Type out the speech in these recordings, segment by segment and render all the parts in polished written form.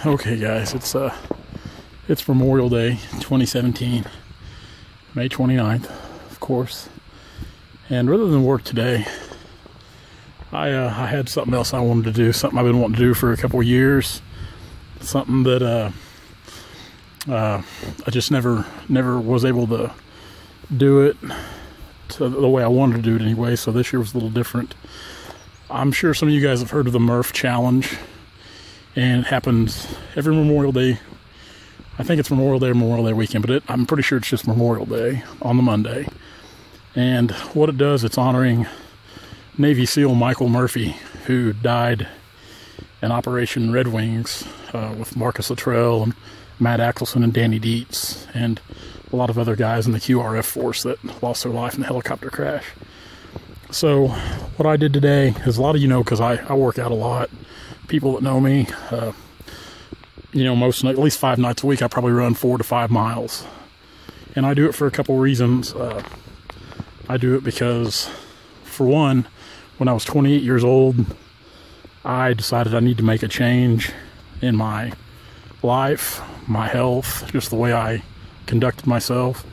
Okay, guys, it's Memorial Day 2017, May 29th, of course. And rather than work today, I had something else I wanted to do, something I've been wanting to do for a couple of years, something that I just never was able to do it to the way I wanted to do it anyway. So this year was a little different. I'm sure some of you guys have heard of the Murph Challenge, and it happens every Memorial Day. I think it's Memorial Day or Memorial Day weekend, but I'm pretty sure it's just Memorial Day on the Monday. And what it does, it's honoring Navy SEAL Michael Murphy, who died in Operation Red Wings with Marcus Luttrell and Matt Axelson and Danny Dietz and a lot of other guys in the QRF force that lost their life in the helicopter crash. So what I did today is, a lot of you know, because I work out a lot. People that know me, at least 5 nights a week, I probably run 4 to 5 miles. And I do it for a couple reasons. I do it because, for one, when I was 28 years old, I decided I need to make a change in my life, my health, just the way I conducted myself.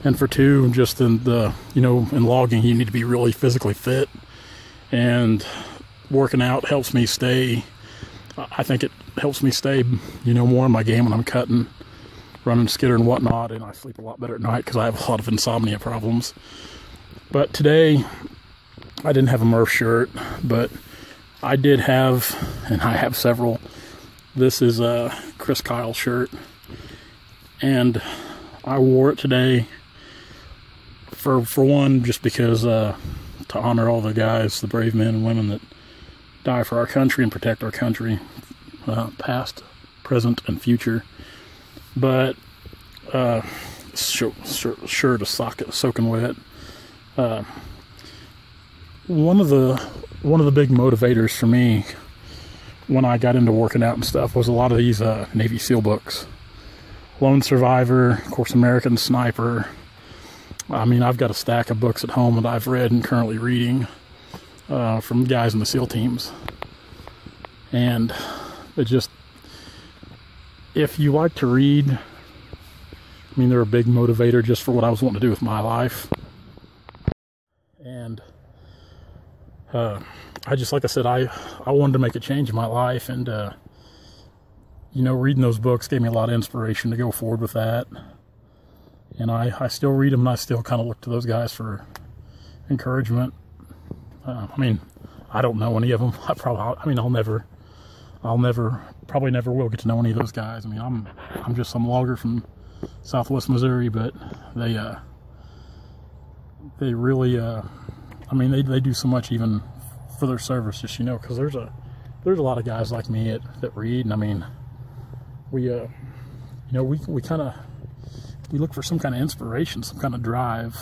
And for two, just in logging, you need to be really physically fit. And working out helps me stay, I think it helps me stay, more in my game when I'm cutting, running skidder and whatnot, and I sleep a lot better at night because I have a lot of insomnia problems. But today, I didn't have a Murph shirt, but I did have, and I have several. This is a Chris Kyle shirt, and I wore it today for one, just because to honor all the guys, the brave men and women that die for our country and protect our country, past, present, and future. But shirt is soaking wet. One of the big motivators for me when I got into working out and stuff was a lot of these Navy SEAL books. Lone Survivor, of course, American Sniper. I mean, I've got a stack of books at home that I've read and currently reading from guys in the SEAL teams. And it just, if you like to read, I mean, they're a big motivator just for what I was wanting to do with my life. And I just, like I said, I wanted to make a change in my life, and reading those books gave me a lot of inspiration to go forward with that. And I still read them, and I still kind of look to those guys for encouragement. I mean, I don't know any of them. I'll probably never will get to know any of those guys. I mean, I'm just some logger from Southwest Missouri, but they really, they do so much even for their service, just, because there's a lot of guys like me that read, and I mean, we look for some kind of inspiration, some kind of drive,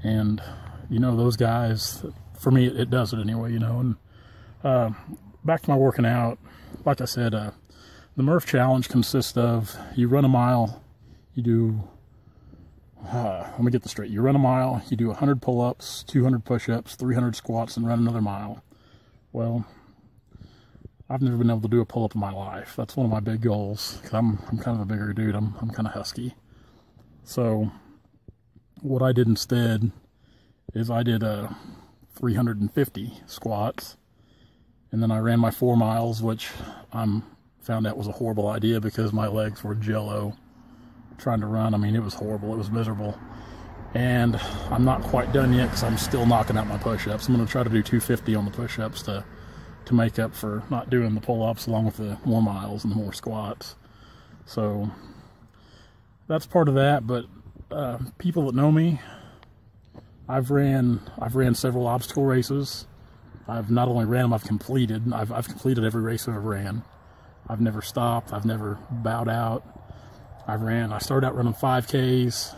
and those guys, for me, it does it anyway, and back to my working out. Like I said, the Murph Challenge consists of, you run a mile, you do, let me get this straight, you run a mile, you do 100 pull-ups, 200 push-ups, 300 squats, and run another mile. Well, I've never been able to do a pull-up in my life. That's one of my big goals, because I'm kind of a bigger dude. I'm kind of husky. So what I did instead is I did 350 squats, and then I ran my 4 miles, which I found out was a horrible idea because my legs were jello trying to run. I mean, it was horrible. It was miserable. And I'm not quite done yet because I'm still knocking out my push-ups. I'm going to try to do 250 on the push-ups to make up for not doing the pull-ups, along with the more miles and the more squats. So that's part of that. But people that know me, I've ran several obstacle races. I've not only ran them, I've completed every race I've ever ran. I've never stopped. I've never bowed out. I started out running 5Ks,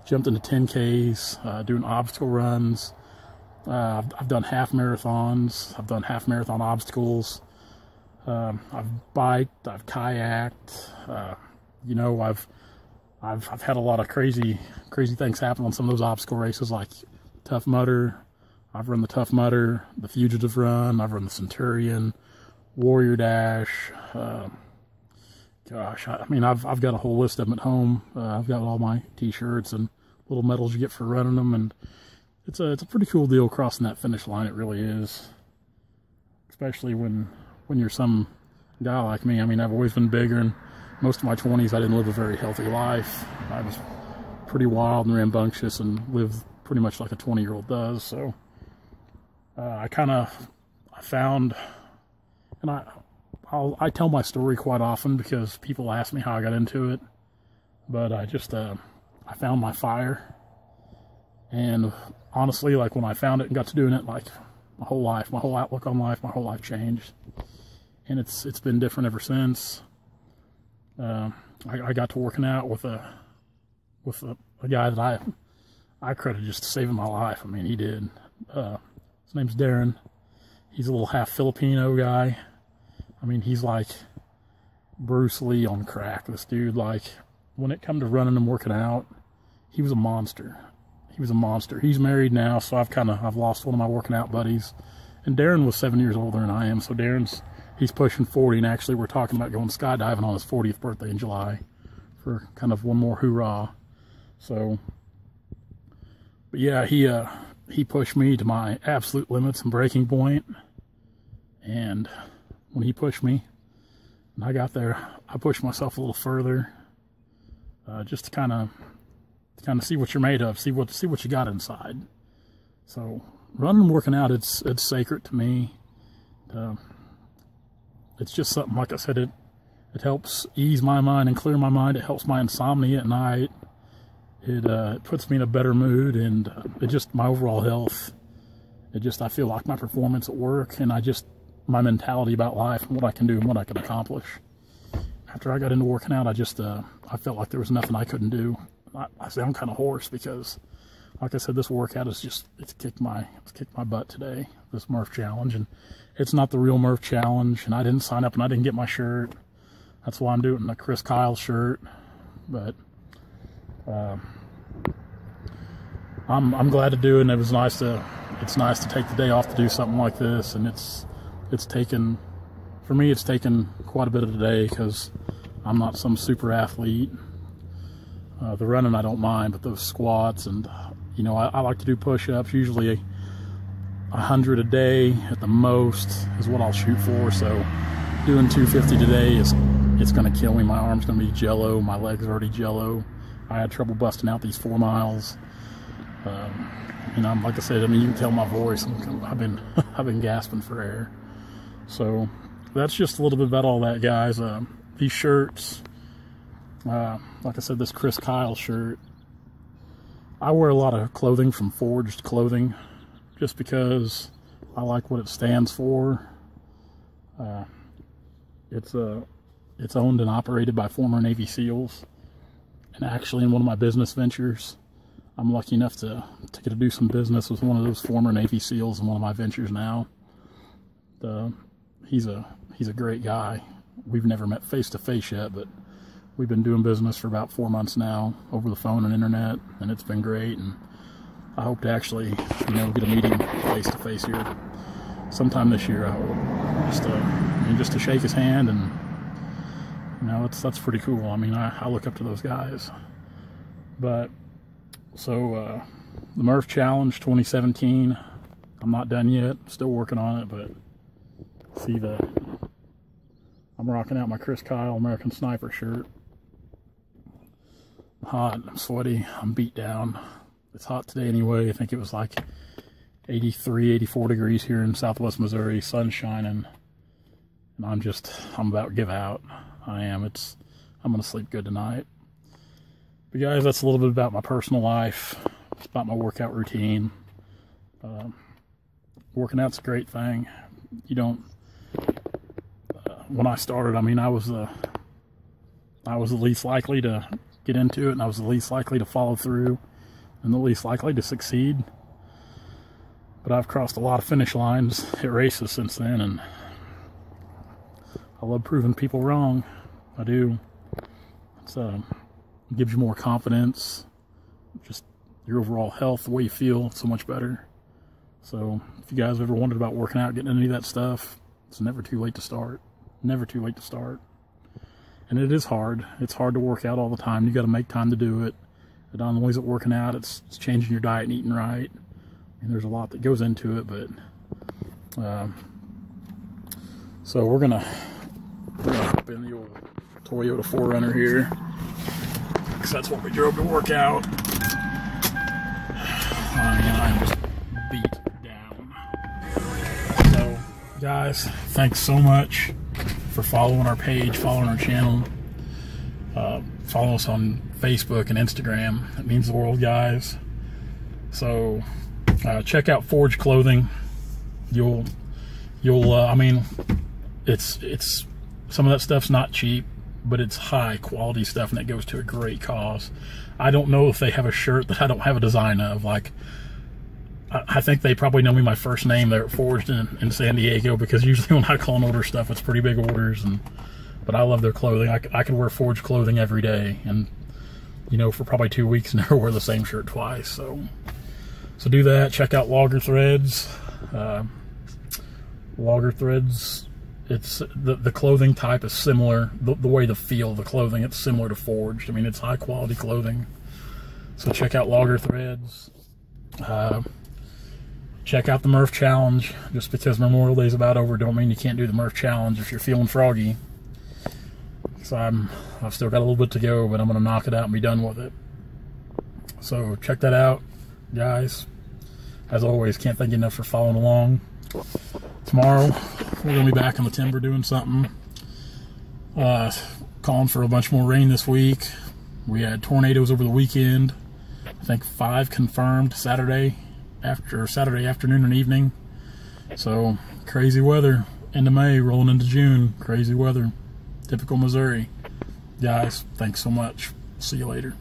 jumped into 10Ks, doing obstacle runs. I've done half marathons. I've done half marathon obstacles. I've biked. I've kayaked. I've had a lot of crazy things happen on some of those obstacle races, like Tough Mudder. I've run the Tough Mudder, the Fugitive Run. I've run the Centurion, Warrior Dash. Gosh, I mean, I've got a whole list of them at home. I've got all my T-shirts and little medals you get for running them, and it's a pretty cool deal crossing that finish line. It really is, especially when you're some guy like me. I mean, I've always been bigger, and most of my 20s I didn't live a very healthy life. I was pretty wild and rambunctious and lived pretty much like a 20-year-old does. So I found, and I tell my story quite often because people ask me how I got into it, but I found my fire. And honestly, like, when I found it and got to doing it, like, my whole outlook on life, my whole life changed. And it's been different ever since. I got to working out with a guy that I credit just saving my life. I mean, he did. His name's Darren. He's a little half Filipino guy. I mean, he's like Bruce Lee on crack. This dude, like, when it come to running and working out, he was a monster. He was a monster. He's married now, so I've lost one of my working out buddies. And Darren was 7 years older than I am, so he's pushing 40, and actually we're talking about going skydiving on his 40th birthday in July for kind of one more hoorah. So, but yeah, he pushed me to my absolute limits and breaking point. And when he pushed me, and I got there, I pushed myself a little further, just to kind of see what you're made of, see what you got inside. So running and working out, it's sacred to me. It's just something, like I said, it helps ease my mind and clear my mind. It helps my insomnia at night. It puts me in a better mood, and my overall health. I feel like my performance at work, and my mentality about life and what I can do and what I can accomplish. After I got into working out, I felt like there was nothing I couldn't do. I sound kind of hoarse because, like I said, this workout it's kicked my butt today, this Murph Challenge. And it's not the real Murph Challenge, and I didn't sign up and I didn't get my shirt. That's why I'm doing a Chris Kyle shirt. But I'm glad to do it, and it's nice to take the day off to do something like this. And it's taken quite a bit of the day because I'm not some super athlete. The running I don't mind, but those squats and, you know, I like to do push-ups. Usually 100 a day at the most is what I'll shoot for. So doing 250 today it's going to kill me. My arm's going to be jello. My legs are already jello. I had trouble busting out these 4 miles. You know, like I said, I mean, you can tell my voice. I've been gasping for air. So that's just a little bit about all that, guys. These shirts, like I said, this Chris Kyle shirt, I wear a lot of clothing from Forged Clothing just because I like what it stands for. It's owned and operated by former Navy SEALs, and actually in one of my business ventures, I'm lucky enough to get to do some business with one of those former Navy SEALs in one of my ventures now. He's a great guy. We've never met face to face yet, but we've been doing business for about 4 months now over the phone and internet, and it's been great. And I hope to actually, you know, get a meeting face to face here sometime this year. I hope just to shake his hand, and you know, that's pretty cool. I mean, I look up to those guys. But so the Murph Challenge 2017, I'm not done yet. Still working on it, but see I'm rocking out my Chris Kyle American Sniper shirt. I'm hot, I'm sweaty, I'm beat down. It's hot today anyway. I think it was like 83, 84 degrees here in Southwest Missouri, sun shining. And I'm about to give out. I am. I'm gonna sleep good tonight. But guys, that's a little bit about my personal life. It's about my workout routine. Working out's a great thing. You don't. When I started, I mean, I was the least likely to get into it, and I was the least likely to follow through, and the least likely to succeed. But I've crossed a lot of finish lines at races since then, and I love proving people wrong. I do. It gives you more confidence, just your overall health, the way you feel, so much better. So if you guys ever wondered about working out, getting into any of that stuff, it's never too late to start. Never too late to start. And it is hard. It's hard to work out all the time. You got to make time to do it. It not only is it working out, it's changing your diet and eating right. And there's a lot that goes into it, but so we're gonna hop in the old Toyota 4Runner here, because that's what we drove to work out. I mean, I'm just beat down. So, guys, thanks so much for following our page, following our channel. Follow us on Facebook and Instagram. It means the world, guys. So check out Forge Clothing. You'll I mean, it's some of that stuff's not cheap, but it's high quality stuff, and it goes to a great cause. I don't know if they have a shirt that I don't have a design of. Like, I think they probably know me my first name. They're Forged in San Diego, because usually when I call and order stuff, it's pretty big orders. But I love their clothing. I could wear Forged clothing every day, and you know, for probably 2 weeks, never wear the same shirt twice. So do that. Check out Logger Threads. Logger Threads. It's the clothing type is similar. The way the feel of the clothing, it's similar to Forged. I mean, it's high quality clothing. So check out Logger Threads. Check out the Murph Challenge. Just because Memorial Day is about over, don't mean you can't do the Murph Challenge if you're feeling froggy. So I've still got a little bit to go, but I'm going to knock it out and be done with it. So check that out, guys. As always, can't thank you enough for following along. Tomorrow, we're going to be back in the timber doing something. Calling for a bunch more rain this week. We had tornadoes over the weekend. I think 5 confirmed Saturday afternoon and evening. So crazy weather. End of May, rolling into June. Crazy weather. Typical Missouri. Guys, thanks so much. See you later.